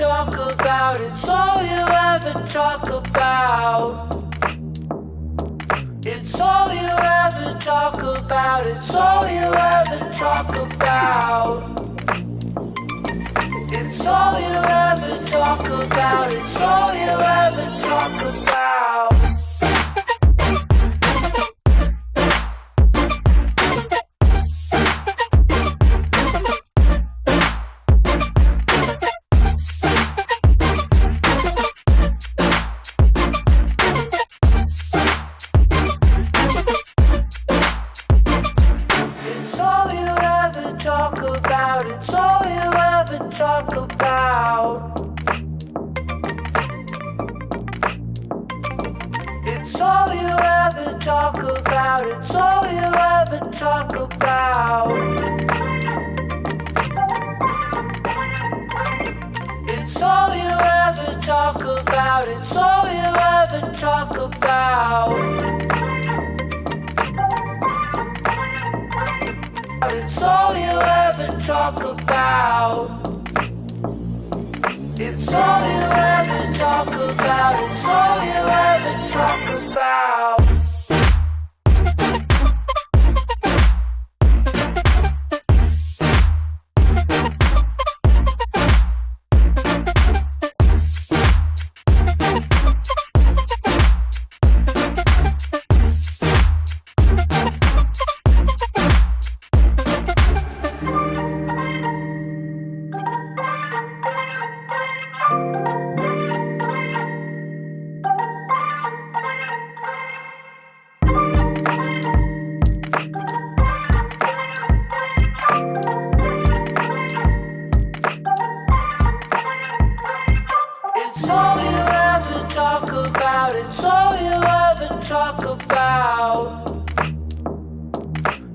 talk about. It's all you ever talk about. It's all you ever talk about. It's all you ever talk about. It's all you ever talk about. It's all you ever talk about. It's all you ever talk about. It's all you ever talk about.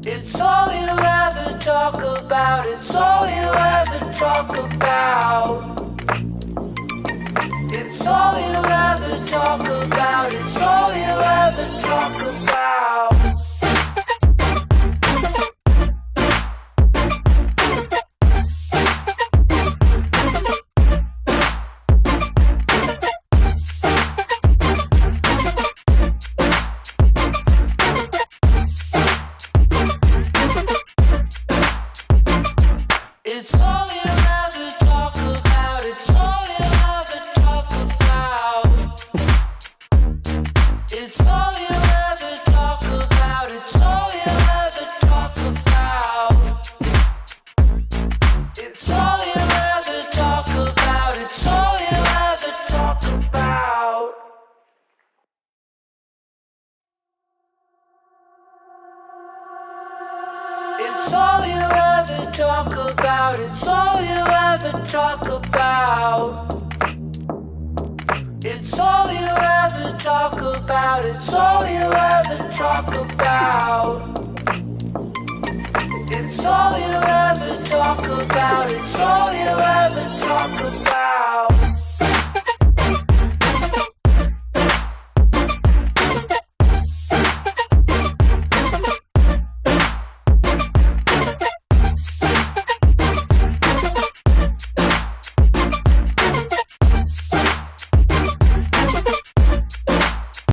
It's all you ever talk about. It's all you ever talk about. It's all you ever talk about. It's all you ever talk about. It's all you ever talk about. It's all you ever talk about. It's all you ever